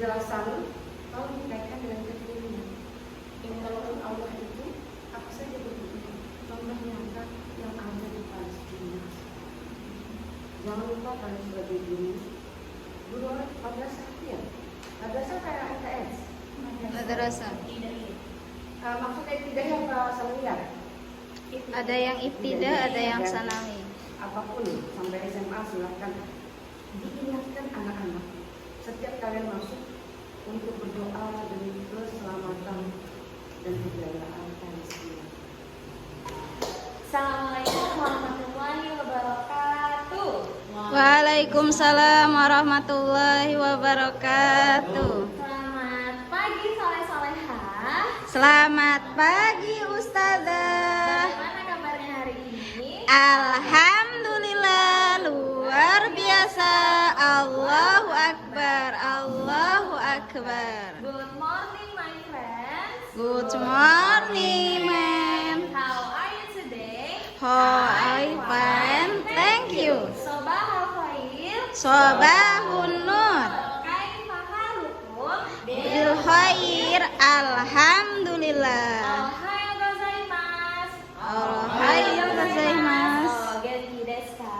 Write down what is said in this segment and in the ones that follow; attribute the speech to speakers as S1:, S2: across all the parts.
S1: penjelasan kalau dikaitkan dengan kekinian. Yang kalau Allah itu apa saja bentuknya, contoh nyata yang ada di Palestina. Jangan lupa kalian sebagai guru madrasah ya. Madrasah kayak MTS.
S2: Madrasah.
S1: Maksudnya tidak yang sanawiyah.
S2: Ada yang ibtida, ada yang sanawi.
S1: Apapun sampai SMA silahkan diingatkan anak-anak setiap kalian masuk untuk berdoa demi keselamatan dan kejayaan Palestina.
S3: Assalamualaikum warahmatullahi wabarakatuh.
S2: Waalaikumsalam warahmatullahi wabarakatuh.
S3: Selamat pagi soleh-solehah.
S2: Selamat pagi Ustazah.
S3: Bagaimana kabarnya hari ini?
S2: Alhamdulillah luar biasa. Allahu Akbar, Allahu Akbar.
S3: Good morning my friends.
S2: Good morning, ma'am.
S3: How are you today?
S2: How are you fine? Thank you.
S3: Sobahal khair.
S2: Sobahun nur.
S3: Kaifa halukum?
S2: Bil khair, alhamdulillah.
S3: Ohayou gozaimasu.
S2: Ohayou gozaimasu.
S3: Oh, genki desu ka?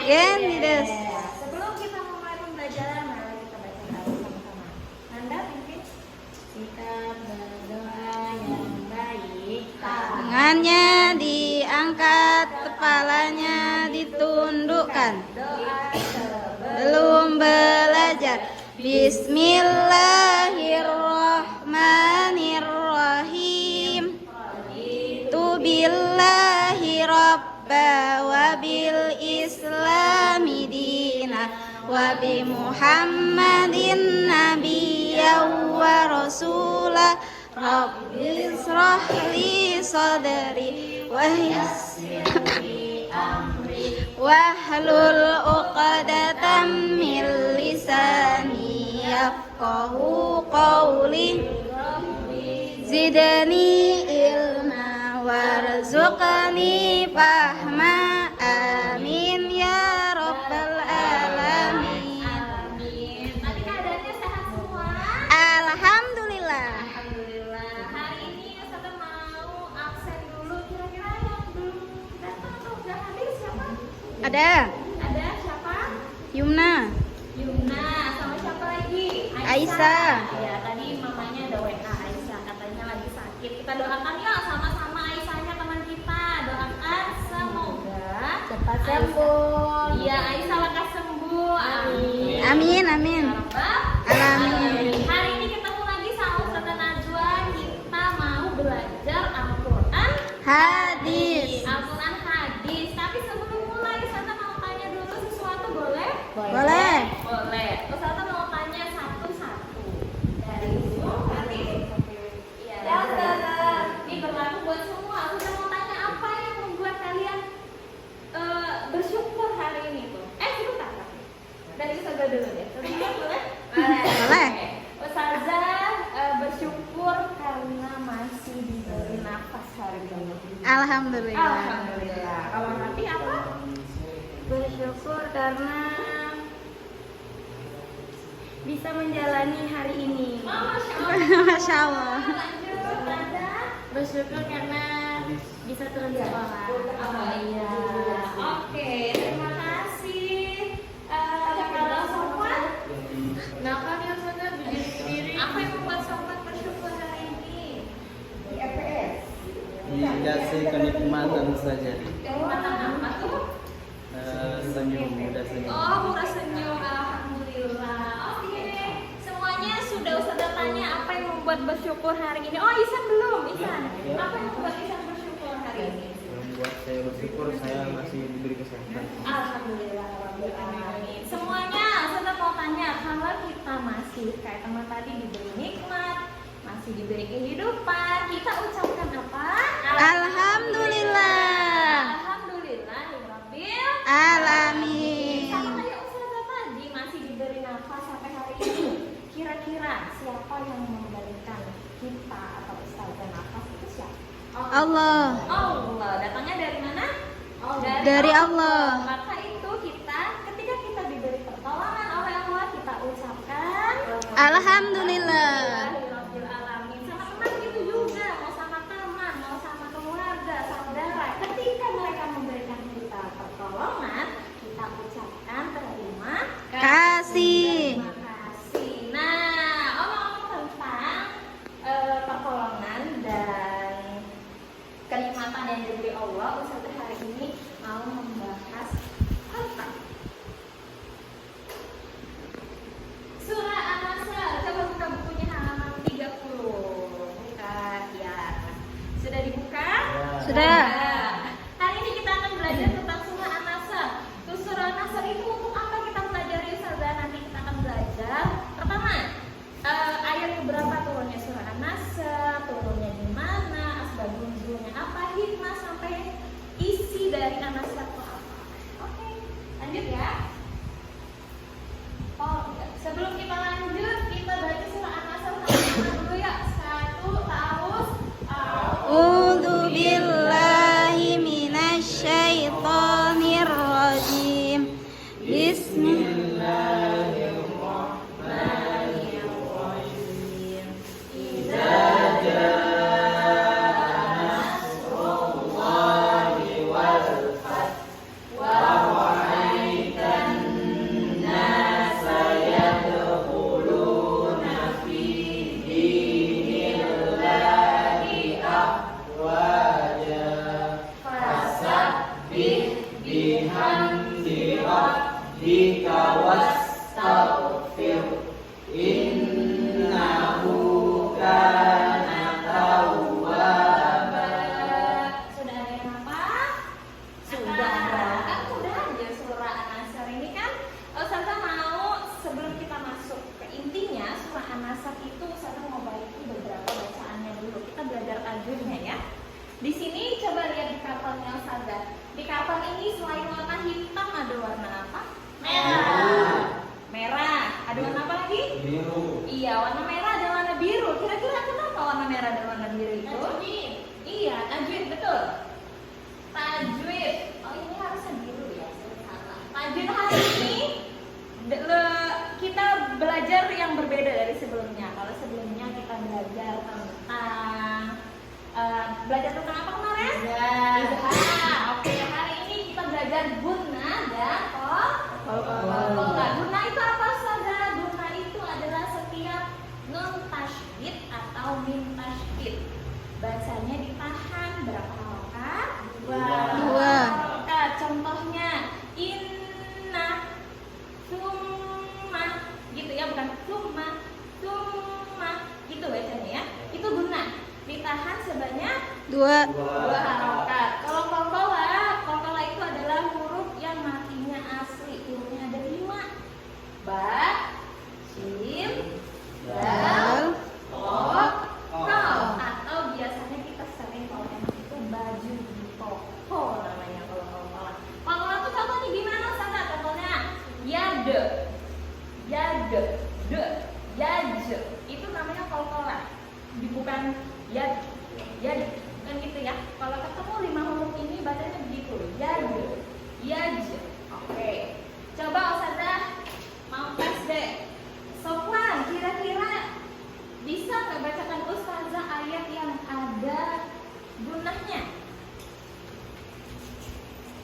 S2: Genki desu.
S3: Sebelum kita mulai pembelajaran, mari kita baca doa sama-sama. Anda pimpin kita berdoa yang baik.
S2: Tangannya diangkat, kepalanya ditundukkan.
S3: Doa
S2: Belum belajar. Bismillahirrahmanirrahim. Tu billahi rabba wa bil islami dina wa bi muhammadin nabiyya wa rasula. Rabbi israh li sadri wa yassir li amri wahlul 'uqdatam min lisani yafqahu qawli. Zidni ilma warzuqni fahma. Amin ya rabbal alamin.
S3: Amin. Tadi keadaannya sehat semua?
S2: Alhamdulillah.
S3: Alhamdulillah. Hari ini Ustazah mau absen dulu. Kira-kira yang belum datang atau udah hadir siapa?
S2: Ada
S3: Ada siapa?
S2: Yumna,
S3: Yumna. Sama siapa lagi?
S2: Aisyah.
S3: Ya, tadi mamanya ada WA Aisyah, katanya lagi sakit. Kita doakan yuk sama-sama Aisyahnya teman kita. Doakan semoga
S2: Cepat sembuh.
S3: Iya, Aisyah lekas sembuh. Amin.
S2: Amin, amin. Alamin.
S3: Hari ini ketemu lagi sama Ustazah Najwa. Kita mau belajar Al-Quran
S2: Hadis.
S3: Al-Quran hadis. Tapi sebelum mulai, Ustazah mau tanya dulu sesuatu, boleh?
S2: Boleh.
S3: Boleh. Ustazah mau tanya satu-satu. Dari dulu nanti. Iya. Ini berlaku buat semua. Ustazah mau tanya apa yang membuat kalian bersyukur hari ini tuh? Sebentar. Dari Ustazah dulu deh. Ustazah boleh?
S2: Boleh.
S3: Ustazah bersyukur karena masih diberi nafas hari ini.
S2: Alhamdulillah.
S3: Alhamdulillah. Kalau nanti apa?
S2: Bersyukur karena bisa menjalani hari ini.
S3: Oh, Masya Allah.
S2: Masya Allah.
S3: Lanjut, Ustazah.
S2: Bersyukur karena bisa turun sekolah.
S3: Oh iya. Oke, terima kasih. Kalau Sofwan,
S2: Kenapa nih Ustazah berdiri sendiri?
S3: apa yang membuat Sofwan bersyukur hari ini?
S1: Di FPS.
S4: Dikasih kenikmatan saja.
S3: Kenikmatan apa tuh?
S4: Senyum, mudah senyum.
S3: Oh, murah senyum. Alhamdulillah. Oke. Semuanya sudah Ustazah tanya apa yang membuat bersyukur hari ini. Oh, Ihsan belum. Ihsan, apa yang membuat Ihsan bersyukur hari ini?
S4: Membuat saya bersyukur saya masih diberi kesehatan.
S3: Alhamdulillah. Amin. Semuanya Ustazah mau tanya, kalau kita masih kayak teman tadi diberi nikmat, masih diberi kehidupan, kita ucapkan apa?
S2: Alhamdulillah.
S3: Alhamdulillah Rabbil
S2: Alamin.
S3: Sama kayak Ustazah tadi masih diberi nafas sampai hari ini. Kira-kira siapa yang memberikan kita atau Ustazah nafas itu siapa?
S2: Allah.
S3: Allah. Datangnya dari mana?
S2: Dari Allah.
S3: Maka itu kita ketika kita diberi pertolongan oleh Allah, kita ucapkan
S2: Alhamdulillah.
S3: Alhamdulillahirabbil alamin. Sama teman itu juga, mau sama teman, mau sama keluarga, saudara. Ketika mereka memberikan kita pertolongan, kita ucapkan terima
S2: Kasih.
S3: terima kasih. Nah, omong-omong tentang pertolongan dan kenikmatan yang diberi Allah, Ustazah hari ini mau membahas harta. Surah An-Nasr, coba buka bukunya halaman 30. Buka ya. Sudah dibuka?
S2: Sudah.
S3: Nah, hari ini kita akan belajar tentang surah An-Nasr. Terus surah An-Nasr itu untuk apa kita pelajari, Ustazah? Nanti kita akan belajar. Pertama, ayat keberapa turunnya surah An-Nasr, turunnya di mana, asbab nuzulnya apa, hikmah sampai isi dari An-Nasr itu apa. Oke, lanjut ya. Oh, enggak. Sebelum kita lanjut, kita baca surah An-Nasr sama-sama dulu ya. Satu, taus.
S2: A'udzu billahi minasyaitonir rajim.
S3: Bismillahirrahmanirrahim. Idza Sudah ada yang apa? Sudah. Kan mudah aja surah An-Nasr ini kan. Ustazah mau sebelum kita masuk ke intinya surah An-Nasr itu Ustazah mau baiki beberapa bacaannya dulu. Kita belajar tajwidnya ya. Di sini coba lihat di kartonnya Ustazah. Di karton ini selain warna hitam ada warna apa? Merah. Merah. Ada warna apa lagi?
S4: Biru.
S3: Iya, warna merah dan warna biru. Kira-kira kenapa warna merah dan warna biru itu? Tajwid. Iya, tajwid betul. Tajwid. Oh, ini harusnya biru ya. Salah. Tajwid hari ini kita belajar yang berbeda dari sebelumnya. Kalau sebelumnya kita belajar tentang apa kemarin? Izhar. Oke, hari ini kita belajar guna dan qalqalah. Guna itu apa saja? Guna itu adalah setiap nun tasydid atau mim tasydid. Bacanya ditahan berapa harokat?
S2: Dua.
S3: Harokat. Contohnya inna, summa, gitu ya, bukan summa, gitu bacanya ya. Itu guna. Ditahan sebanyak
S2: Dua.
S3: dua harokat. Kalau qalqalah itu adalah huruf yang matinya asli. Hurufnya ada 5. Ba, shin, dal, qaf, qaf. Atau biasanya kita sering kalau enak itu baju di toko namanya kalau qalqalah. Qalqalah itu contohnya gimana sana? Contohnya yad, yaj. Itu namanya qalqalah. Bukan yad kan gitu ya. Kalau ketemu 5 huruf ini bacanya begitu, yaj. Oke, coba Ustazah mau tes deh. Sofwan, kira-kira bisa nggak bacakan Ustazah ayat yang ada gunahnya?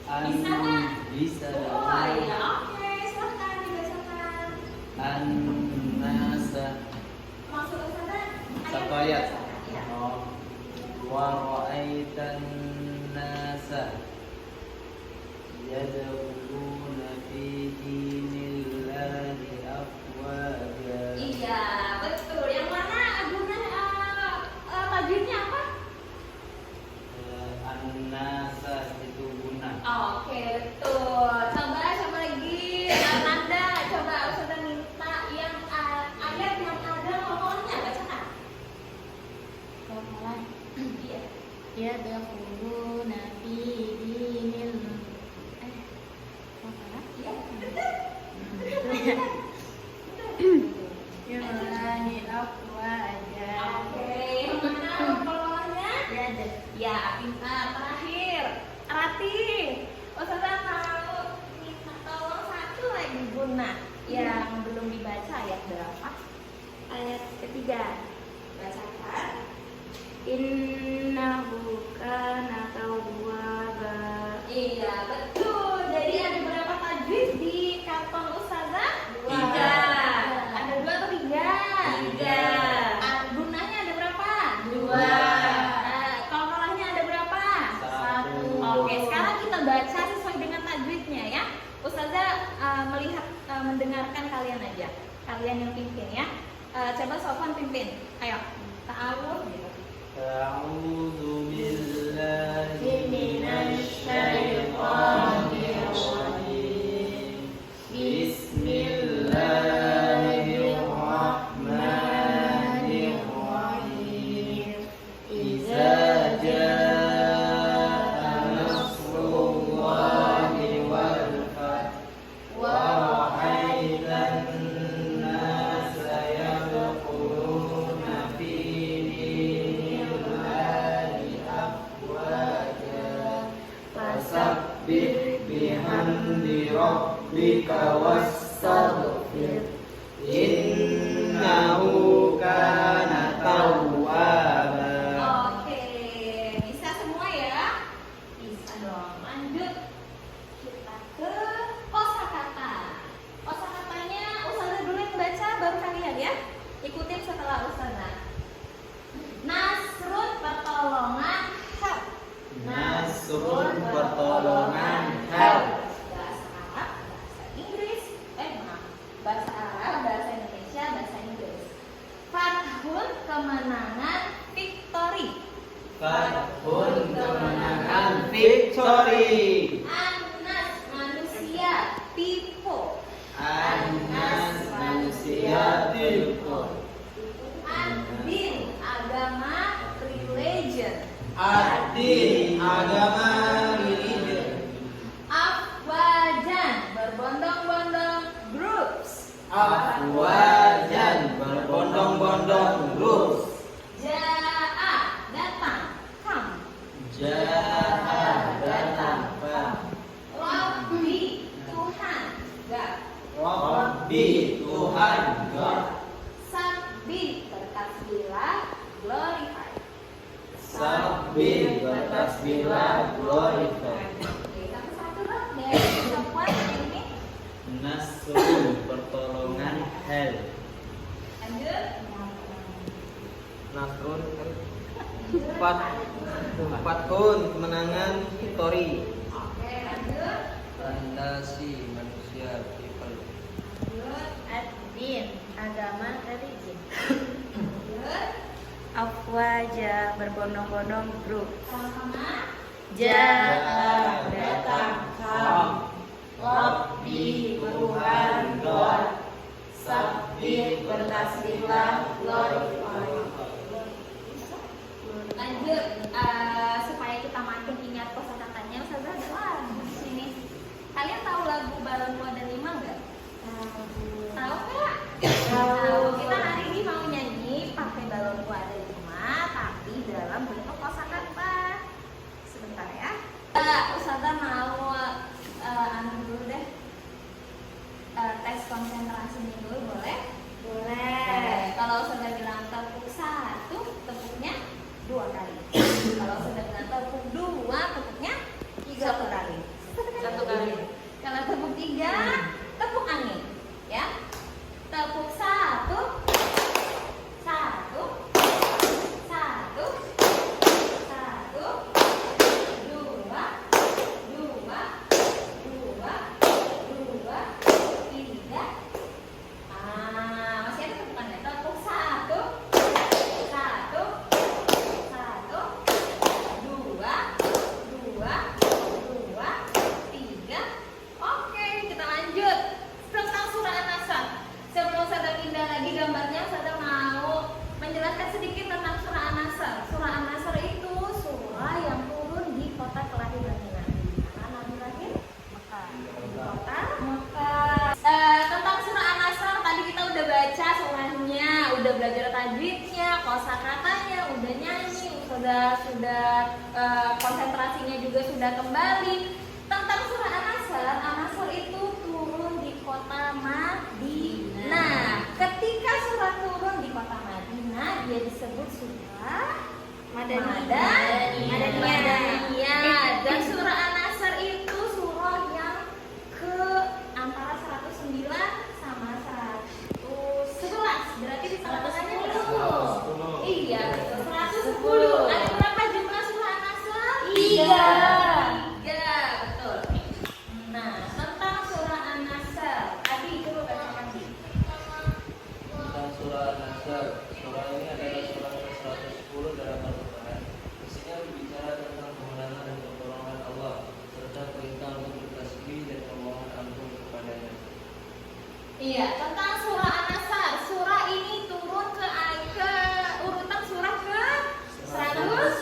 S3: Bisa nggak?
S5: Bisa.
S3: Oh iya, oke, silahkan dibacakan.
S5: An-Nasa.
S3: Maksud Ustazah
S5: Satu ayat.
S3: Iya.
S5: Wa ra'aitan nasa yadkhuluna fi dinillahi afwaja.
S3: Iya, betul. Yang mana guna tajwidnya apa?
S5: An-nasa itu guna.
S3: Oke, betul. Coba lagi. Nanda, coba Ustazah minta yang ayat yang ada ngomongnya bacakan.
S1: Qalqalah.
S3: Iya.
S1: Yadkhuluna fi dinil qalqalah.
S3: Iya, betul. 3. Bacakan.
S2: Innahu kana tawwaba.
S3: Iya, betul. Jadi ada berapa tajwid di karton Ustazah?
S1: 2.
S3: 3. Ada 2 atau 3?
S1: 3.
S3: Gunanya ada berapa?
S1: 2.
S3: Qalqalahnya ada berapa?
S5: 1.
S3: Oke, sekarang kita baca sesuai dengan tajwidnya ya. Ustazah melihat, mendengarkan kalian aja. Kalian yang pimpin ya. Coba Sofwan pimpin. Ayo, ta'awun gitu.
S5: A'udzu billahi
S1: minasy syaithanir rajim. Bismillahirrahmanirrahim. Idza jaa nasrullahi wal fath wa ra'aitan nasa yadkhuluna fi dinillahi afwaja fasabbih bihamdi rabbika wastaghfir innahu kana tawwaba.
S3: Oke, bisa semua ya? Bisa dong. Lanjut. Kita ke kosakata. Kosakatanya Ustazah dulu yang baca, baru kalian ya. Ikutin setelah Ustazah. Nasrun pertolongan, help.
S5: Nasrun pertolongan, help.
S3: Bahasa Arab, bahasa Inggris, bahasa Arab, bahasa Indonesia, bahasa Inggris. Fathun kemenangan, victory.
S5: Fathun kemenangan, victory.
S3: Anas manusia, people.
S5: Anas manusia, people.
S3: Adin agama, religion.
S5: Adin agama, religion.
S3: Afwajan berbondong-bondong, groups.
S5: Afwajan berbondong-bondong, groups.
S3: Ja'a datang, come.
S5: Ja'a datang, come.
S3: Rabbi Tuhan, God.
S5: Rabbi Tuhan, God.
S3: Sabbih bertasbihlah, glorify.
S5: Sabbih bertasbihlah, glorify.
S3: Oke, satu-satu lah dari Sofwan ini.
S5: Nasrun pertolongan, help.
S3: Lanjut.
S4: Nasrun Fathun kemenangan, victory.
S3: Oke, lanjut.
S5: Fantasi manusia, people.
S3: Lanjut.
S1: Ad-din agama, religion.
S3: Lanjut.
S2: Afwaja berbondong-bondong, grup.
S3: Sama-sama.
S1: Ja'a datang, kam. Rabbi Tuhan, God. Sabbih bertasbihlah, glorify.
S3: Lanjut, supaya kita makin ingat kosakatanya, Ustazah ada lagu di sini. Kalian tahu lagu Balon Tua dan Lima nggak? Tahu nggak? Tahu. Kita hari ini mau nyanyi pakai Balon Tua dan Lima, tapi dalam bentuk kosakata. Sebentar ya. Ustazah mau dulu deh. Tes konsentrasinya dulu, boleh? Boleh. Kalau sudah bilang tepuk 1, tepuknya 2 kali. Kalau sudah bilang tepuk 2, tepuknya 1 kali. 1 kali. Kalau tepuk 3, tepuk angin. Ya. Tepuk 1, 1, 1, 1, 2, 2, 2, 2, 3. Masih ada tepukannya. Tepuk 1, 1, 1, 2, 2, 2, 3. Oke, kita lanjut tentang surah An-Nasr. Sebelum saya pindah lagi gambarnya, saya mau menjelaskan sedikit tentang surah An-Nasr. Surah An-Nasr itu surah yang turun di kota kelahiran Nabi. Mana Nabi lahir? Mekah. Di kota Mekah. Tentang surah An-Nasr tadi kita udah baca surahnya, udah belajar tajwidnya, kosakatanya, udah nyanyi, sudah konsentrasinya juga sudah kembali. Tentang surah An-Nasr, An-Nasr itu turun di kota Madinah. Ketika surah turun di kota Madinah, surah
S2: Madaniyah.
S3: Madaniyah. Dan surah An-Nasr itu surah yang ke antara 109 sama 111. Berarti di tengah-tengahnya berapa?
S4: 110.
S3: Iya, betul. 110. Ada berapa jumlah surah An-Nasr?
S2: 3.
S3: Tiga, betul. Nah, tentang surah An-Nasr, Adi coba bacakan.
S5: Tentang surah An-Nasr. Surah ini adalah surah ke-110 dalam Al-Quran. Isinya berbicara tentang kemenangan dan pertolongan Allah serta perintah untuk bertasbih dan memohon ampun kepadanya.
S3: Iya, tentang surah An-Nasr. Surah ini turun ke urutan surah ke 110.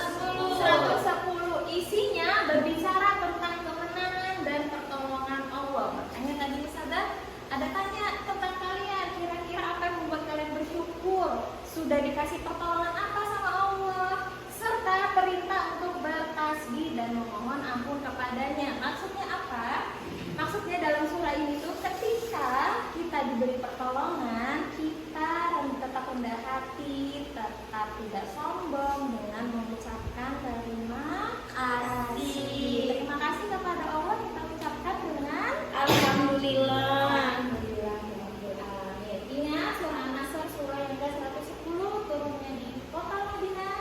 S3: Isinya berbicara tentang kemenangan dan pertolongan Allah. Makanya tadi Ustazah ada tanya tentang kalian, kira-kira apa yang membuat kalian bersyukur? Sudah dikasih pertolongan apa sama Allah? Serta perintah untuk bertasbih dan memohon ampun kepadanya. Maksudnya apa? Maksudnya dalam surah ini tuh ketika kita diberi pertolongan, kita tetap rendah hati, tetap tidak sombong dengan mengucapkan terima kasih. Terima kasih kepada Allah kita ucapkan dengan
S2: Alhamdulillah.
S3: Alhamdulillah. Ingat surah An-Nasr surah yang ke-110 turunnya di kota Madinah,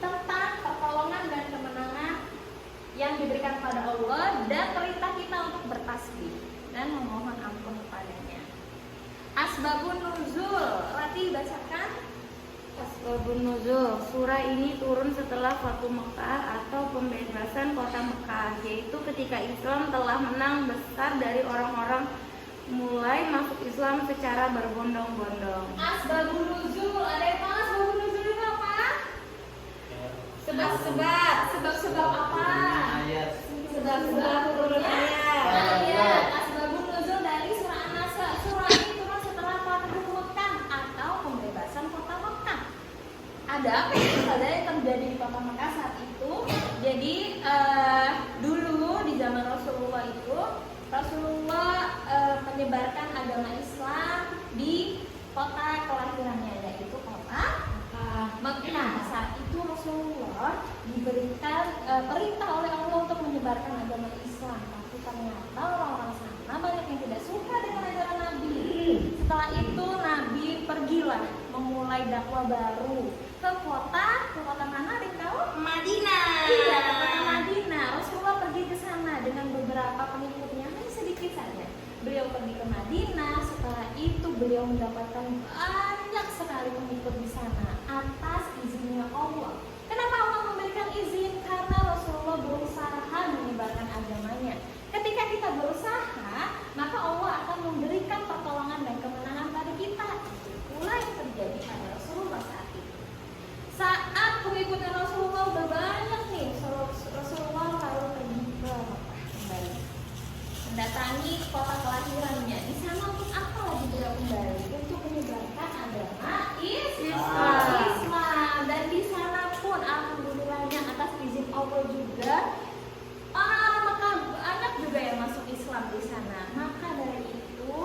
S3: tentang pertolongan dan kemenangan yang diberikan kepada Allah dan perintah kita untuk bertasbih dan memohon ampun kepadanya. Asbabun nuzul, Rati bacakan.
S2: Asbabun nuzul. Surah ini turun setelah Fatu Mekah atau pembebasan kota Mekah, yaitu ketika Islam telah menang besar dari orang-orang mulai masuk Islam secara berbondong-bondong.
S3: Asbabun nuzul, ada yang tahu asbabun nuzul itu apa?
S2: Sebab-sebab.
S3: Sebab-sebab apa?
S5: Ayat.
S3: Sebab-sebab turunnya ayat. Asbabun nuzul dari surah An-Nasr. Surah ini turun setelah Fathu Mekah atau pembebasan kota Mekah. Ada apa itu saja yang terjadi di kota Mekah saat itu? Jadi dulu di zaman Rasulullah itu Rasulullah menyebarkan agama Islam di kota kelahirannya, yaitu kota Mekah. Saat itu Rasulullah diberikan perintah oleh Allah untuk menyebarkan agama Islam, tapi ternyata orang-orang sana banyak yang tidak suka dengan ajaran Nabi. Setelah itu Nabi pergilah memulai dakwah baru ke kota mana? Ada yang tahu?
S2: Madinah.
S3: Iya, ke kota Madinah. Rasulullah pergi ke sana dengan beberapa pengikutnya, hanya sedikit saja. Beliau pergi ke Madinah. Setelah itu beliau mendapatkan banyak sekali pengikut di sana atas izinnya Allah. Kenapa Allah memberikan izin? Karena Rasulullah berusaha menyebarkan agamanya. Ketika kita berusaha, maka Allah akan memberikan pertolongan dan kemenangan pada kita. Itu pula yang terjadi pada Rasulullah saat itu. Saat pengikutnya Rasulullah udah banyak nih, Rasulullah lalu pergi ke Mekah kembali, mendatangi kota kelahirannya. Di sana untuk apa lagi beliau kembali? Untuk menyebarkan agama Islam. Dan di sana pun alhamdulillahnya atas izin Allah juga orang-orang Mekah banyak juga yang masuk Islam di sana. Maka dari itu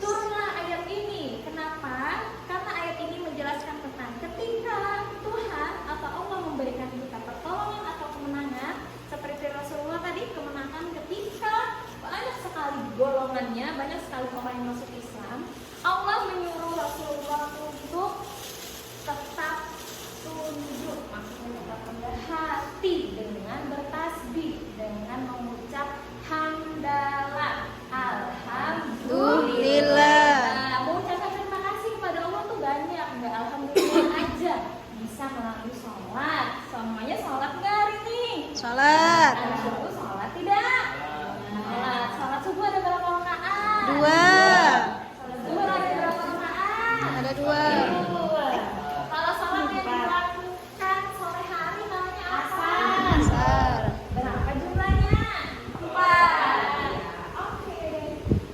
S3: turunlah ayat ini. Kenapa? Karena ayat ini menjelaskan tentang ketika Tuhan atau Allah memberikan kita pertolongan atau kemenangan, seperti Rasulullah tadi, kemenangan ketika banyak sekali golongannya, banyak sekali orang yang masuk Islam, Allah menyuruh Rasulullah untuk tetap tunduk, maksudnya tetap rendah hati dengan bertasbih, dengan mengucap hamdalah, alhamdulillah. Nah, mengucapkan terima kasih kepada Allah tuh banyak, nggak alhamdulillah aja, bisa melalui sholat. Semuanya sholat nggak hari ini?
S2: Sholat.
S3: Anak subuh sholat tidak? Sholat subuh ada berapa rakaat?
S2: 2.
S3: Sholat subuh ada berapa rakaat?
S2: Ada 2.
S3: Kalau sholat yang dilakukan sore hari namanya apa?
S2: Asar.
S3: Berapa jumlahnya? 4. Oke.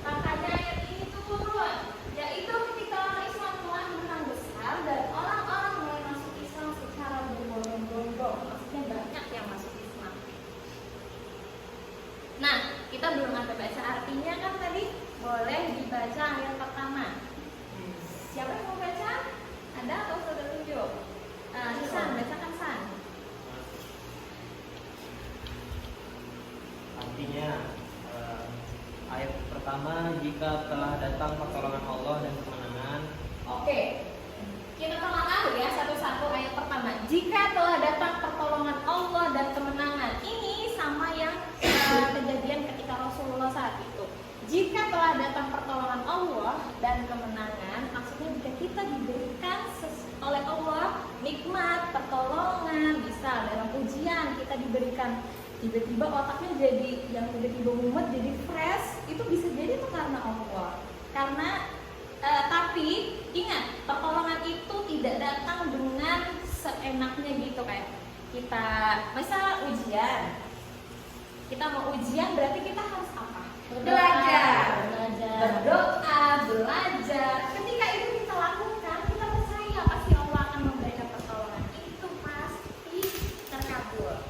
S3: Makanya ayat ini turun, yaitu ketika orang Islam telah menang besar dan orang-orang mulai masuk Islam secara berbondong-bondong. Maksudnya banyak yang masuk Islam. Nah, kita belum ada baca artinya kan tadi? Boleh dibaca ayat pertama. Siapa yang mau baca? Ada atau sudah tunjuk?
S4: jika telah datang pertolongan Allah dan kemenangan.
S3: Oke, kita telah ya satu-satu ayat pertama. Jika telah datang pertolongan Allah dan kemenangan, ini sama yang kejadian ketika Rasulullah saat itu. Jika telah datang pertolongan Allah dan kemenangan, maksudnya jika kita diberikan oleh Allah nikmat, pertolongan, misal dalam ujian kita diberikan tiba-tiba otaknya jadi yang tiba-tiba mumet jadi fresh, itu bisa jadi itu karena Allah. Karena tapi ingat, pertolongan itu tidak datang dengan seenaknya gitu, kayak kita misal ujian, kita mau ujian berarti kita harus apa? Belajar, berdoa, belajar. Ketika itu kita lakukan, kita percaya pasti Allah akan memberikan pertolongan. Itu pasti terkabul.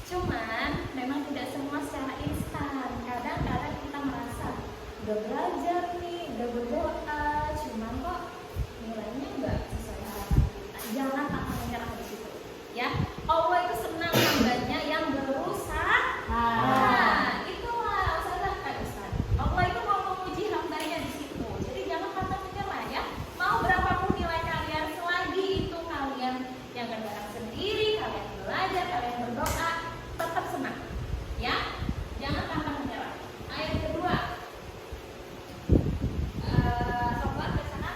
S3: Cuman memang tidak semua secara instan. Kadang-kadang kita merasa udah belajar nih, udah berdoa, cuman kok nilainya nggak sesuai harapan kita. Jangan pantang menyerah di situ. Ya, Allah itu senang hambanya yang berusaha. Nah, itulah Ustaz. Allah itu mau menguji hambanya di situ. Jadi jangan pantang menyerah ya. Mau berapapun nilai kalian, selagi itu kalian yang bergerak sendiri, kalian belajar, kalian berdoa, tetap senang. Ya, jangan pantang menyerah. Ayat kedua. Sobat ke sana.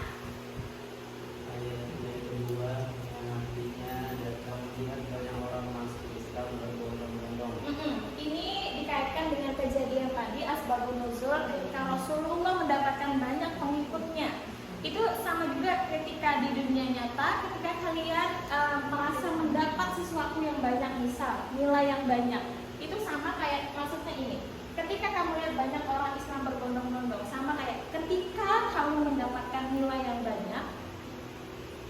S5: Ayat yang kedua yang artinya datang melihat banyak orang masuk Islam berbondong-bondong.
S3: Ini dikaitkan dengan kejadian tadi asbabun nuzul ketika Rasulullah mendapatkan banyak pengikutnya. Itu sama juga ketika di dunia nyata, ketika kalian merasa mendapat sesuatu yang banyak, misal nilai yang banyak, itu sama kayak maksudnya ini. Ketika kamu lihat banyak orang Islam berbondong-bondong, sama kayak ketika kamu mendapatkan nilai yang banyak.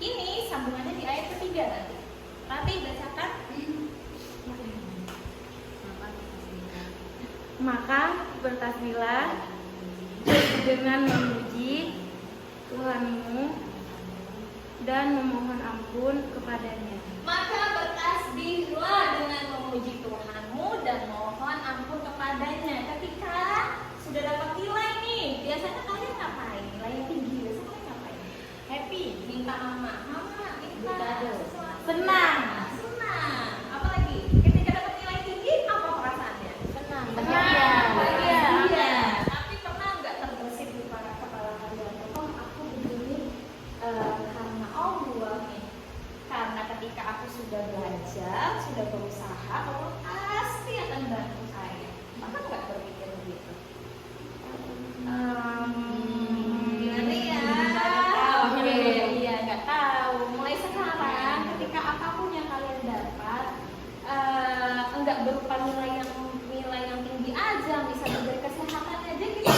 S3: Ini sambungannya di ayat ketiga nanti. Nanti bacakan.
S2: Maka bertasbihlah dengan memuji Tuhanmu dan memohon ampun kepadanya.
S3: Maka bertasbihlah dengan memuji Tuhanmu dan mohon ampun kepadanya. Ketika sudah dapat nilai nih, biasanya kalian ngapain? Nilai yang tinggi, biasanya kalian ngapain? Happy, minta mama minta sesuatu.
S2: Senang.
S3: Senang. Apalagi ketika dapat nilai tinggi, apa perasaannya?
S2: Senang.
S3: Bahagia. Tapi pernah nggak terbesit di kepala kalian? Oh, aku begini karena Allah nih. Karena ketika aku sudah belajar, sudah berusaha, Allah pasti akan bantu saya. Maka nggak berpikir begitu. Gimana ya? Oke, iya nggak tahu. Mulai sekarang, ketika apapun yang kalian dapat, enggak berupa nilai yang tinggi aja, bisa diberi kesehatan aja, kita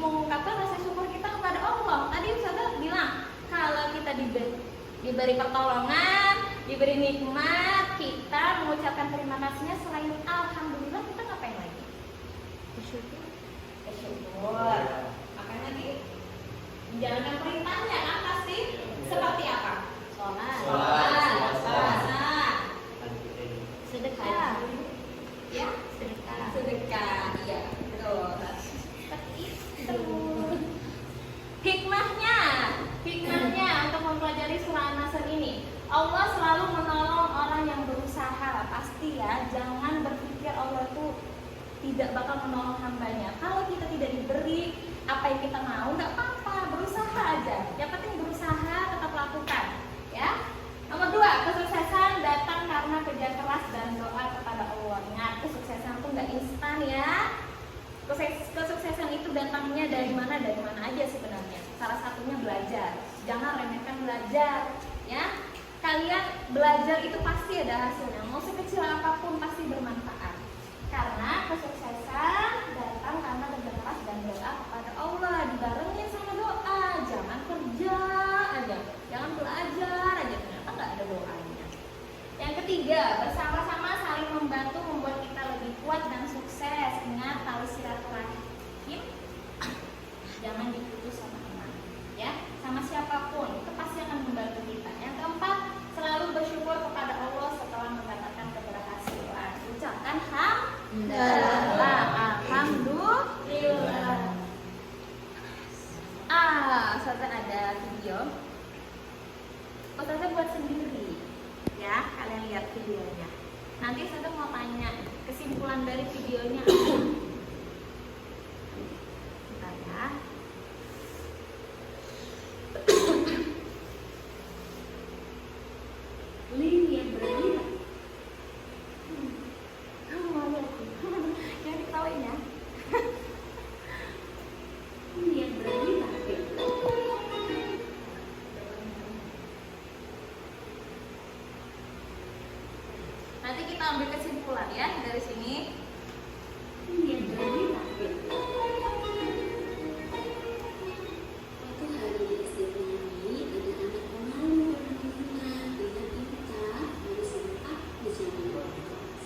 S3: mengungkapkan rasa syukur kita kepada Allah. Tadi Ustazah bilang kalau kita diberi pertolongan, diberi nikmat, kita mengucapkan terima kasihnya selain alhamdulillah, kita ngapain lagi? Bersyukur. Akan lagi menjalankan perintahnya kan pasti seperti apa? Sholat, puasa, sedekah, ya, sedekah, iya, betul. Seperti itu. Hikmahnya untuk mempelajari surah An-Nasr ini, Allah selalu menolong orang yang berusaha, pasti ya. Jangan berpikir Allah itu tidak bakal menolong hambanya. Kalau kita tidak diberi apa yang kita mau, nggak apa-apa, berusaha aja. Yang penting berusaha, tetap lakukan, ya. Nomor 2, kesuksesan datang karena kerja keras dan doa kepada Allah. Ingat, kesuksesan itu nggak instan ya. Kesuksesan itu datangnya dari mana aja sebenarnya. Salah satunya belajar. Jangan remehkan belajar, ya. Kalian belajar itu pasti ada hasilnya. Mau sekecil apapun pasti bermanfaat. Karena kesuksesan datang karena kerja keras dan doa kepada Allah, dibarengin sama doa. Jangan kerja aja, jangan belajar aja, ternyata nggak ada doanya. Yang ketiga, bersama-sama saling membantu membuat kita lebih kuat dan sukses. Ingat tali silaturahim, jangan diputus sama teman, ya, sama siapapun, itu pasti akan membantu kita. Yang keempat, selalu bersyukur kepada Allah setelah mendapatkan keberhasilan. Ucapkan alhamdulillah. Ustazah ada video. Ustazah buat sendiri, ya. Kalian lihat videonya. Nanti Ustazah mau tanya kesimpulan dari videonya apa. Bentar ya.
S1: Lin yang berbeda.
S3: Kamu malu aku. Jangan diketawain ya.
S1: Lin yang berbeda.
S3: Nanti kita ambil kesimpulan ya dari sini.
S1: Lin yang berbeda.
S6: Waktu hari di SD ini ada anak pemalu bernama Dina Inta baru sempat berjalan.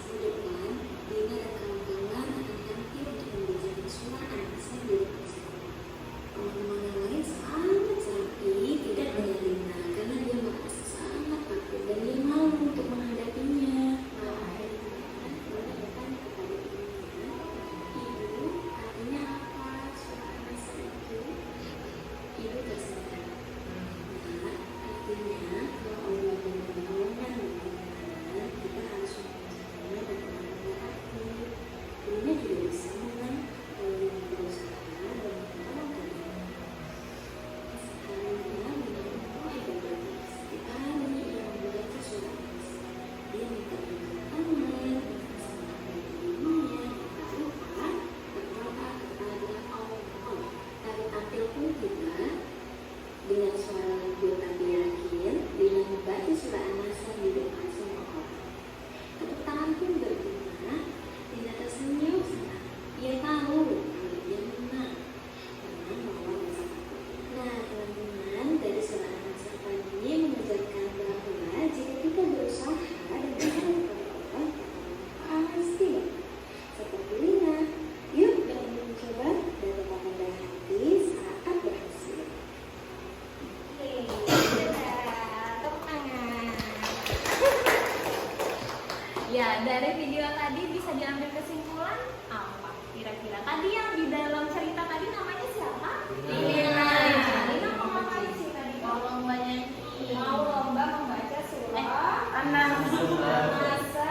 S6: Minggu depan Dina dan kawan-kawan akan tampil untuk membacakan surah An-Nisa di depan sekolah. Teman-teman yang lain sangat rapi tidak dengan Dina karena dia merasa sangat takut dan dia malu untuk menghadapinya. Menanyakan kepada ibunya, "Ibu, artinya apa surah An-Nisa itu?" Ibu tersenyum. Nah, artinya kalau Allah menolongkan dengan kita harus membacanya dan mengambil hati. Ibunya juga bisa menang kalau dia berusaha dan menolong kalian. Sekarangnya menurutku hebat setiap hari ia membaca surah An-Nisa. Dia minta teman-teman bersama dengan ibunya tak lupa berdoa kepada Allah. Tapi tampil pun kita dengan suara lembut tapi yakin dengan membaca surah An-Nisa di depan semua orang. Tepuk tangan pun berguna. Tidak tersenyum senang. Ia tahu kalau dia menang melawan rasa takut. Nah teman-teman, dari surah An-Nisa tadi mengajarkan bahwa jika kita berusaha dan berdoa kepada Allah, pasti seperti Lina. Yuk kita mencoba dan tetap rendah hati saat berhasil.
S3: Tepuk tangan. Ya, dari video tadi bisa diambil kesimpulan apa? Kira-kira tadi yang di dalam cerita tadi namanya siapa? Lina. Lina mau ngapain sih tadi?
S2: Mau lomba nyanyi.
S3: Mau lomba membaca surah
S2: An-Nisa.
S3: An-Nisa.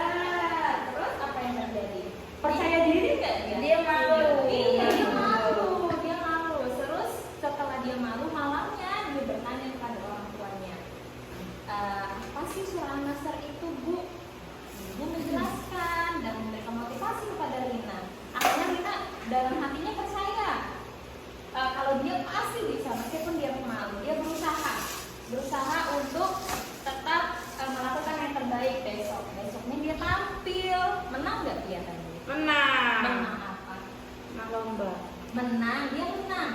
S3: Terus apa yang terjadi? Percaya diri nggak dia?
S2: Dia malu.
S3: Iya, dia malu. Dia malu. Terus setelah dia malu, malamnya dia bertanya kepada orang tuanya, apa sih surah An-Nasr itu, Bu? Ibu menjelaskan dan memberikan motivasi kepada Lina. Akhirnya Lina dalam hatinya percaya kalau dia pasti bisa, meskipun dia malu. Dia berusaha untuk tetap melakukan yang terbaik besok. Besoknya dia tampil. Menang nggak dia tadi?
S2: Menang.
S3: Menang apa?
S2: Menang lomba.
S3: Menang, dia menang.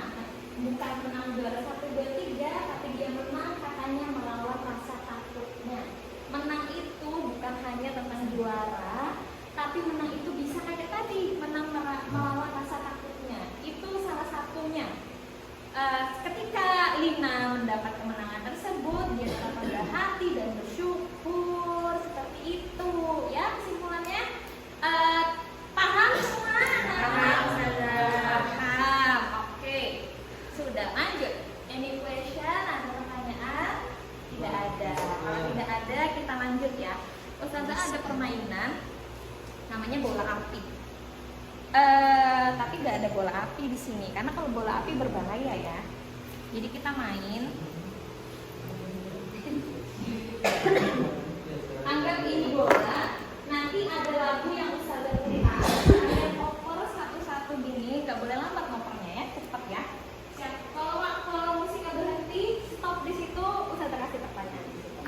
S3: Bukan menang juara 1, 2, 3, tapi dia menang katanya melawan rasa takutnya. Menang itu bukan hanya tentang juara, tapi menang itu bisa kayak tadi, menang melawan rasa takutnya. Itu salah satunya. Ketika Lina mendapat kemenangan tersebut, dia tetap rendah hati dan bersyukur. Seperti itu ya kesimpulannya. Paham semua? Paham. Oke. Sudah lanjut. Any question? Ada pertanyaan? Tidak ada. Kalau tidak ada, kita lanjut ya. Ustazah ada permainan namanya bola api. Tapi nggak ada bola api di sini karena kalau bola api berbahaya ya. Jadi kita main. Anggap ini bola. Nanti ada lagu yang Ustazah berikan. Kalian oper satu-satu gini. Nggak boleh lambat ngopernya ya, cepat ya. Siap. Kalau musiknya berhenti, stop di situ. Ustazah kasih pertanyaan di situ.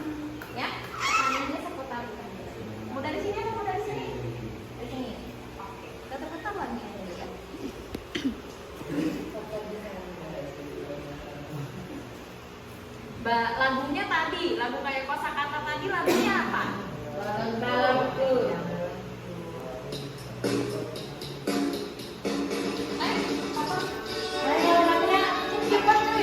S3: Ya, pertanyaannya seputar itu. Mau dari sini atau mau dari sini? Dari sini. Oke. Tetap lagi ya. Lagunya tadi, lagu kayak kosakata tadi, lagunya apa?
S2: Lagu. Ayo lagunya cepat cuy.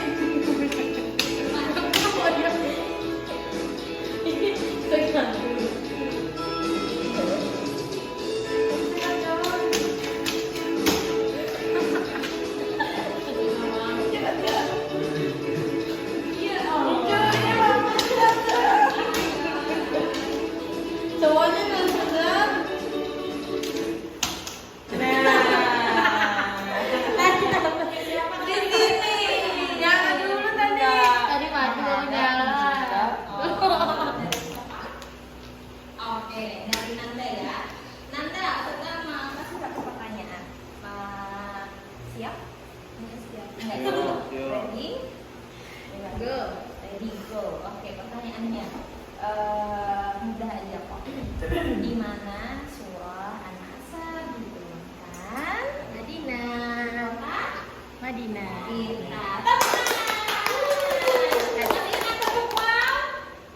S2: Go.
S3: Ready, go. Oke, pertanyaannya mudah aja kok. Di mana surah An-Nasr diturunkan?
S2: Madinah.
S3: Kota
S2: Madinah.
S3: Pintar. Masih ingat tepuk wow?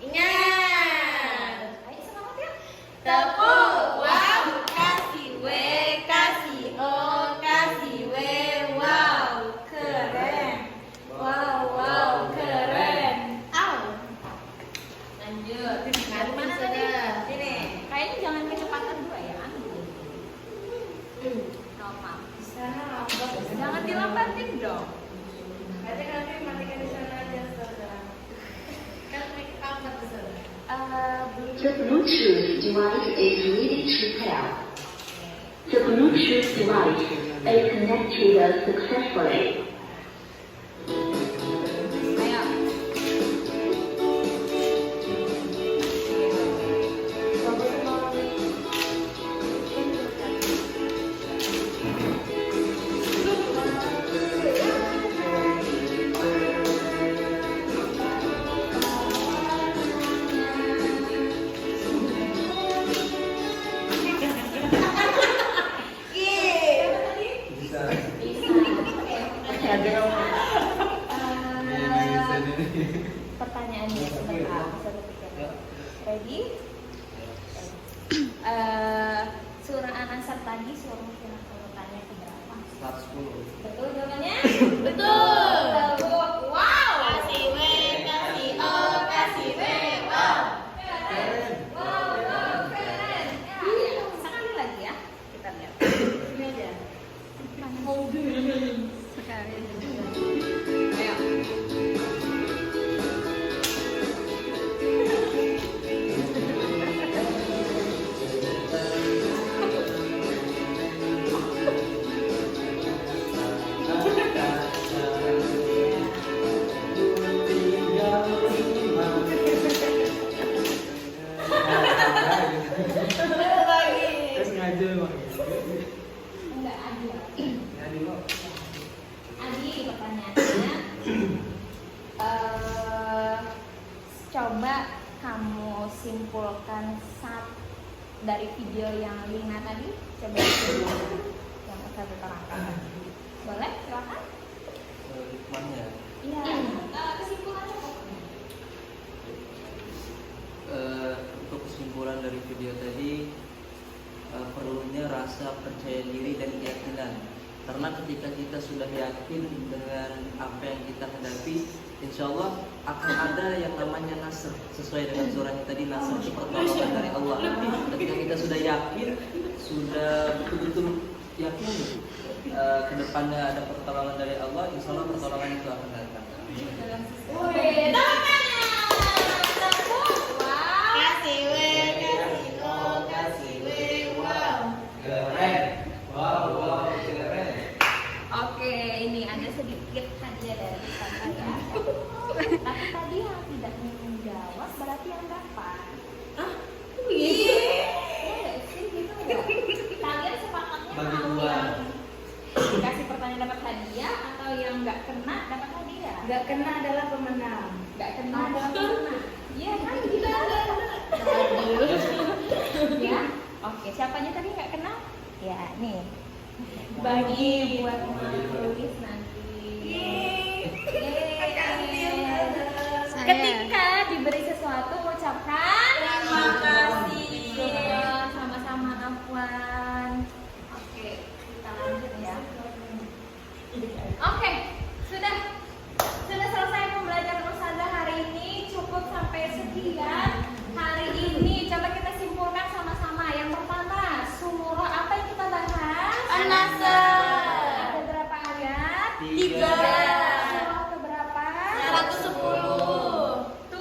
S2: Ingat.
S3: Ayo semangat ya.
S2: Tepuk wow, kasih W, kasih O, kasih W, wow, keren. Wow, wow, keren. Au.
S3: Lanjut.
S2: Dari mana tadi?
S3: Sini. Kayaknya jangan kecepatan dua ya. Normal.
S2: Di sana lambat.
S3: Jangan dilambatin dong.
S2: Nanti matikan di sana aja, saudara. Kan make up di sana.
S6: The Bluetooth device is ready to pair. The Bluetooth device is connected successfully.
S3: Ayo.
S5: Bisa.
S3: Pertanyaannya sebentar, satu pikir. Ready? Surah An-Nasr tadi surah urutannya keberapa?
S5: 110.
S3: Betul jawabannya?
S2: Betul.
S3: Tepuk wow.
S2: Kasih W, kasih O, kasih W, wow.
S3: Keren. Wow, wow, keren. Ya, sekali lagi ya. Kita lihat.
S2: Ini aja.
S3: Sekali. Ayo.
S4: Terus ngaju emang.
S3: Enggak adil.
S5: Jadi lo.
S3: Adi, pertanyaannya, coba kamu simpulkan dari video yang Lina tadi, coba simpulkan yang Ustaz terangkan. Boleh, silakan.
S5: Hikmahnya.
S3: Iya. Kesimpulannya kok.
S5: Untuk kesimpulan dari video tadi, perlunya rasa percaya diri dan keyakinan. Karena ketika kita sudah yakin dengan apa yang kita hadapi, insya Allah akan ada yang namanya nasr. Sesuai dengan surahnya tadi, nasr itu pertolongan dari Allah. Ketika kita sudah yakin, sudah betul-betul yakin ke depannya ada pertolongan dari Allah, insya Allah pertolongan itu akan datang.
S3: Wih, tangannya. Tepuk. Wow.
S2: Kasih W, kasih O, kasih W, wow.
S5: Keren, wow, keren.
S3: Oke, ini ada sedikit hadiah dari Ustaz ya. Tapi tadi yang tidak menjawab berarti yang dapat.
S2: Iya.
S3: Boleh sih gitu nggak? Kalian sepakatnya
S5: Bagi
S3: mau
S5: dua.
S3: yang dikasih pertanyaan dapat hadiah atau yang nggak kena dapat hadiah?
S2: Gak kena adalah pemenang.
S3: Nggak kena dapat kena. Iya kan gitu. Ya. Oke, siapanya tadi nggak kena? Ya, nih. Bagi buat tulis nanti. Ketika diberi sesuatu ucapkan
S2: Terima kasih.
S3: Iya, sama-sama Afwan. Oke, kita lanjut ya. Oke, sudah selesai pembelajaran Ustazah hari ini. Cukup sampai sekian hari ini. Coba kita simpulkan sama-sama. Yang pertama, surah apa yang kita bahas?
S2: An-Nasr.
S3: Ada berapa ayat?
S2: 3.
S3: Surah keberapa?
S2: 110.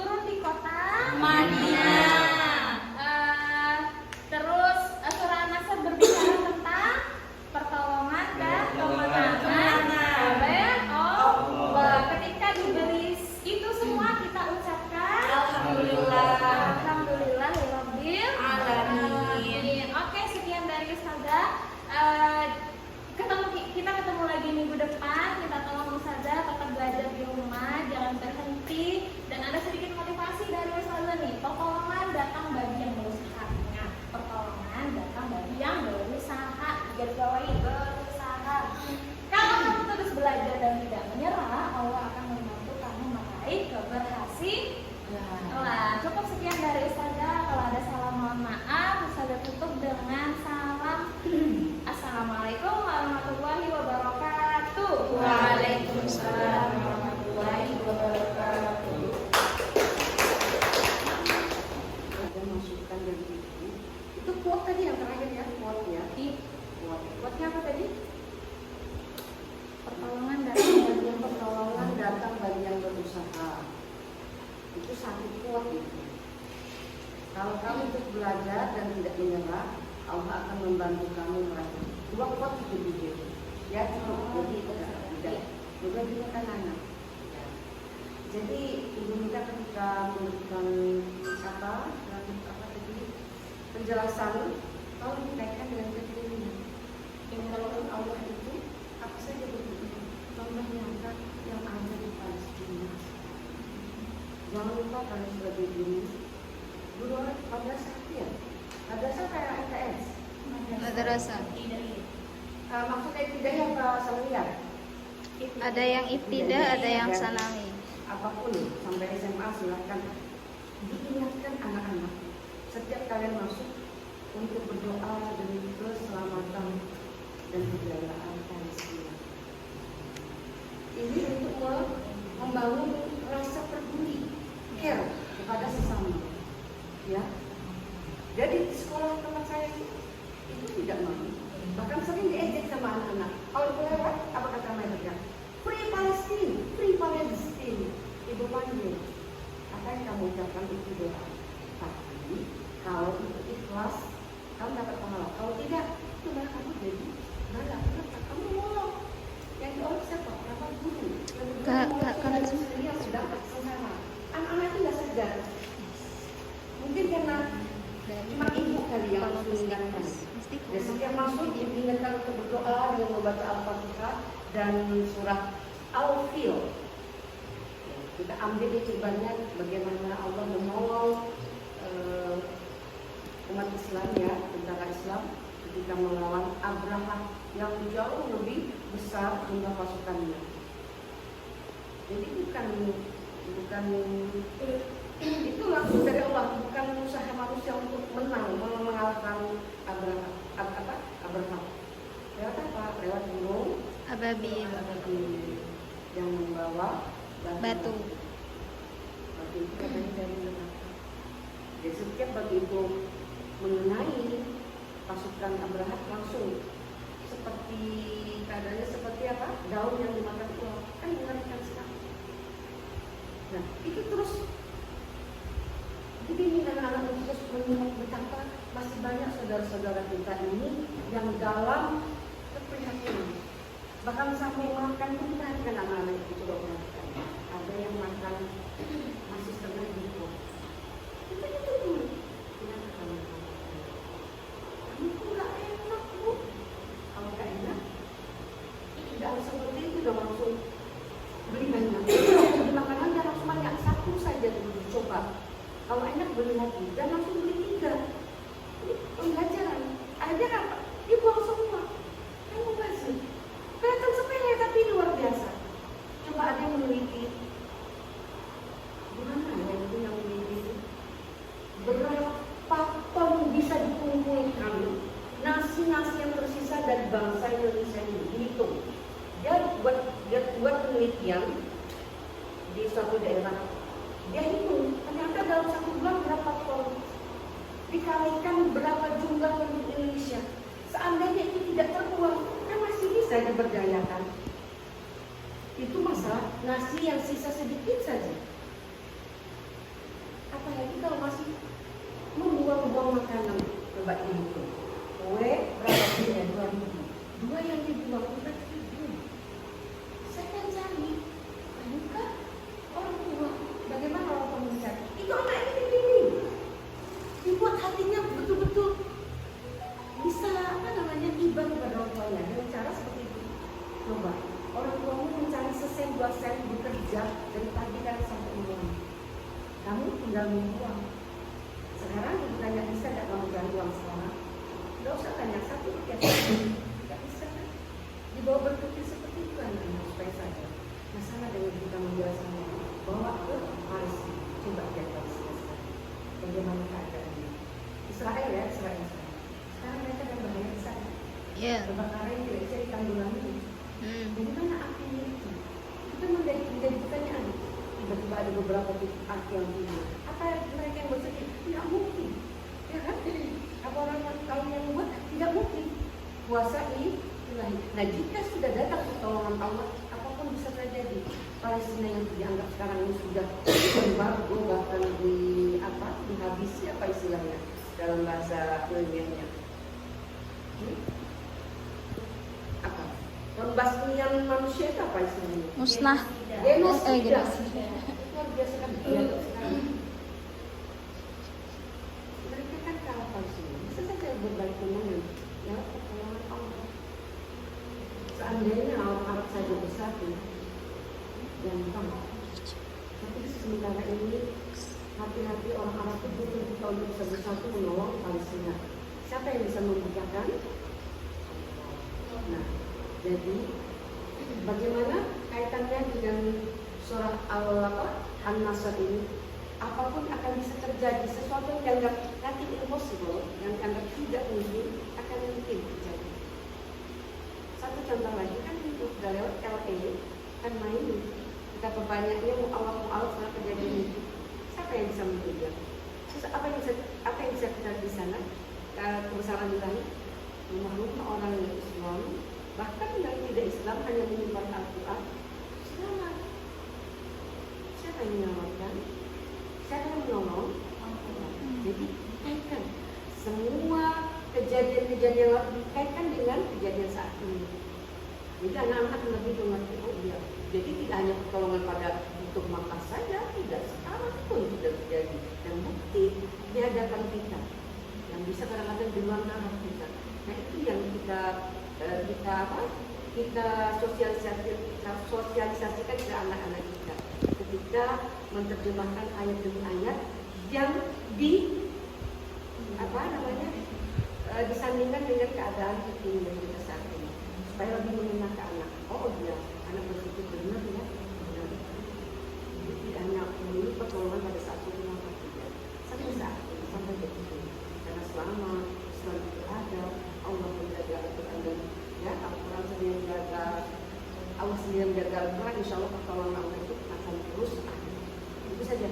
S3: kasih.
S1: Ya.
S3: Nah, cukup sekian dari Ustazah. Kalau ada salah mohon maaf. Ustazah tutup dengan salam. Assalamualaikum warahmatullahi wabarakatuh.
S1: Waalaikumsalam warahmatullahi wabarakatuh. Ada masukan dari ibu. Itu quote tadi yang terakhir ya, quote ya. Quote-nya apa tadi?
S2: Pertolongan
S1: Datang bagi yang berusaha. Itu satu quote itu. Kalau kamu terus belajar dan tidak menyerah, Allah akan membantu kamu meraih. Dua quote itu juga. Ya, jadi tidak. Juga juga kan anak. Ya. Jadi ibu minta ketika memberikan apa tadi penjelasan, kalau dikaitkan dengan kekinian. Yang kalau Allah itu apa saja berbeda. Contohnya yang ada di Palestina. Jangan lupa kalian sebagai guru, madrasah ya, madrasah kayak MTS.
S2: madrasah.
S1: Maksudnya tidak yang sanawiyah.
S2: Ada yang ibtidah, ada yang sanawi.
S1: Apapun sampai SMA silahkan diingatkan anak-anak setiap kalian masuk untuk berdoa demi keselamatan dan kejayaan Palestina. Ini untuk membangun rasa peduli, care kepada sesama. Ya, jadi di sekolah tempat saya itu tidak mau, bahkan sering diejek sama anak-anak. Kalau lewat, apa kata mereka? Free Palestine, Free Palestine. Ibu panggil, apa yang kamu ucapkan itu doa. Tapi kalau itu ikhlas, kamu dapat pahala. Kalau tidak, itu malah kamu jadi malah kamu ngolok. Yang diolok siapa? Apa guru? Karena sendiri yang sudah sengsara. Anak-anak itu nggak sadar. Mungkin karena cuma ibu kali yang harus mengingatkan. Dan setiap masuk diingatkan untuk berdoa dengan membaca Al-Fatihah dan surah Al-Fil. Kita ambil itibarnya bagaimana Allah menolong umat Islam ya, tentara Islam ketika melawan Abraha yang jauh lebih besar jumlah pasukannya. Jadi bukan itu langsung dari Allah, bukan usaha manusia untuk menang, mengalahkan Abraha. Lewat apa? Lewat gunung
S2: Ababil.
S1: yang membawa
S2: Batu.
S1: Batu itu katanya dari neraka. Jadi setiap batu itu mengenai pasukan Abraha langsung seperti keadaannya seperti apa? Daun yang dimakan ular, kan mengerikan sekali. Nah itu terus. Jadi ini anak-anak terus mengingat betapa masih banyak saudara-saudara kita ini yang dalam keprihatinan. Bahkan sampai makan pun perhatikan anak-anak itu coba perhatikan. Ada yang makan masih setengah gitu. Kita itu dulu. Kenapa kamu makan? Kamu kok nggak enak bu? Kalau nggak enak, tidak harus seperti itu udah langsung beli banyak. Beli makanan jangan langsung banyak, satu saja dulu coba. Kalau enak beli lagi, dan langsung beli 3. Ini pembelajaran. Akhirnya apa? Dibuang semua. Kamu basi. Kelihatan sepele tapi luar biasa. Coba ada yang meneliti. Gimana ya itu yang meneliti? Berapa ton bisa dikumpulkan nasi-nasi yang tersisa dari bangsa Indonesia ini? Dihitung. Dia buat penelitian di suatu daerah. Dia hitung, ternyata dalam 1 bulan berapa ton, dikalikan berapa jumlah penduduk Indonesia. Seandainya itu tidak terbuang, kan masih bisa diberdayakan. Itu masalah nasi yang sisa sedikit saja. Apalagi kalau masih membuang-buang makanan. Coba dihitung. Kue berapa punya? 2.000. 2 yang dibuang 4.000. Saya kan cari, buka orang tua. Bagaimana orang tua mencari? Itu anak ini dipilih, dibuat hatinya betul-betul bisa iba kepada orang tuanya dengan cara seperti itu. Coba orang tuamu mencari sesen 2 sen bekerja dari pagi kan sampai malam, kamu tinggal membuang. Sekarang ibu tanya, bisa nggak kamu cari uang sekarang? Nggak usah tanya satu tiap hari, nggak bisa kan? Di bawah berpikir seperti itu kan supaya saja. Nah sama dengan kita menjelaskan bawa ke Palestina. bagaimana keadaannya. Israel ya, Israel. Sekarang mereka dalam bahaya besar.
S2: Iya.
S1: Kebakaran tidak bisa ditanggulangi. Dari mana apinya itu? Itu menjadi pertanyaan. Tiba-tiba ada beberapa titik api yang timbul. Apa mereka yang bersedih? Tidak mungkin. Ya kan? Apa orang yang membuat? Tidak mungkin. Kuasa ilahi. Nah, jika sudah datang pertolongan Allah, apapun bisa terjadi. Palestina yang dianggap sekarang ini sudah embargo, bahkan dihabisi apa istilahnya dalam bahasa ilmiahnya. Apa? Pembasmian manusia itu apa istilahnya?
S2: Musnah.
S1: Genosida.
S2: Genosida.
S1: Luar biasa kan dianggap sekarang. Mereka kan kalah Palestina. Bisa saja berbalik kemudian. Ya, pertolongan Allah. Seandainya Arab saja bersatu, gampang. Tapi sementara ini hati-hati orang Arab itu betul kalau bisa bersatu menolong Palestina. Siapa yang bisa membuktikan? Nah, jadi bagaimana kaitannya dengan surah An-Nasr ini? Apapun akan bisa terjadi, sesuatu yang dianggap nanti impossible, yang dianggap tidak mungkin, akan mungkin terjadi. Satu contoh lagi kan itu sudah lewat LA kan main betapa banyaknya mu'alaf setelah kejadian itu. Siapa yang bisa menduga? Apa yang bisa kita di sana? Kebesaran ilahi, rumah-rumah orang yang Islam, bahkan yang tidak Islam hanya menyebar Al-Quran, selamat. Siapa yang menyelamatkan? Siapa yang menolong? Jadi kaitkan semua kejadian-kejadian lalu dikaitkan dengan kejadian saat ini. Jadi anak-anak lebih mengerti, oh iya. Jadi tidak hanya pertolongan pada untuk Makkah saja, tidak, sekarang pun sudah terjadi. Dan bukti di hadapan kita yang bisa kadang-kadang di luar nalar kita. Nah itu yang kita sosialisasikan ke anak-anak kita ketika menerjemahkan ayat demi ayat yang disandingkan dengan keadaan kita saat ini supaya lebih mengena ke anak. Oh iya, anak berpikir benar ya. Benar. Jadi tidak hanya menurut pertolongan pada saat itu maka tidak. Sampai saat ini, sampai detik ini. Karena selama Islam itu ada, Allah menjaga Al-Quran dan ya Al-Quran sendiri menjaga, Allah sendiri menjaga Al-Quran. Insya Allah pertolongan Allah itu akan terus ada. Itu saja.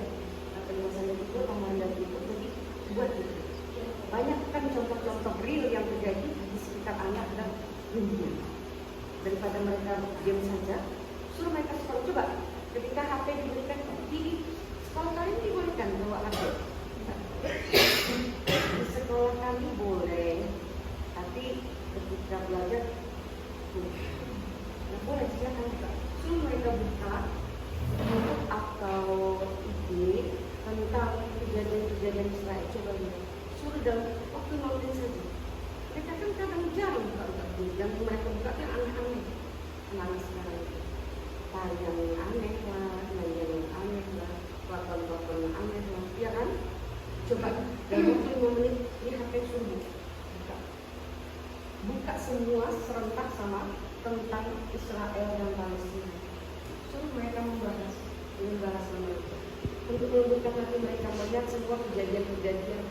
S1: Penjelasan itu amalan dari itu. Jadi buat itu. Banyak kan contoh-contoh real yang terjadi di sekitar anak dan dunia. Daripada mereka diam saja, suruh mereka sekolah. Coba, ketika HP diberikan di sekolah kalian dibolehkan bawa HP. Di sekolah kami boleh, tapi ketika belajar nggak boleh. Silakan buka. Suruh mereka buka buku atau ide tentang kejadian-kejadian Israel. Coba lihat. Suruh dalam waktu maulid saja. Mereka kan kadang jarang buka yang mereka buka kan aneh-aneh. Anak sekarang itu tayang aneh lah, nyanyian aneh lah, lakon-lakon aneh lah, ya kan? Coba dalam waktu 5 menit ini HP suruh buka semua serentak sama tentang Israel dan Palestina. Suruh mereka membahas mereka untuk menundukkan hati mereka melihat semua kejadian-kejadian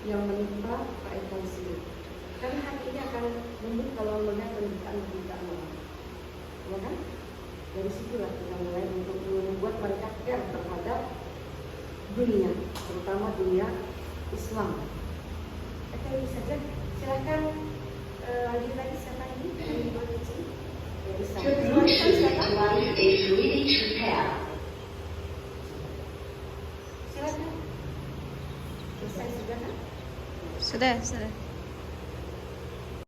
S1: yang menimpa rakyat Palestina. Karena hatinya akan lembut kalau melihat penderitaan orang. Ya kan? Dari situlah kita mulai untuk membuat mereka care terhadap dunia, terutama dunia Islam. Oke, ini saja. Silakan lanjut lagi siapa ini? Dari sana. Silakan. Selesai sudah kan?
S2: Sudah.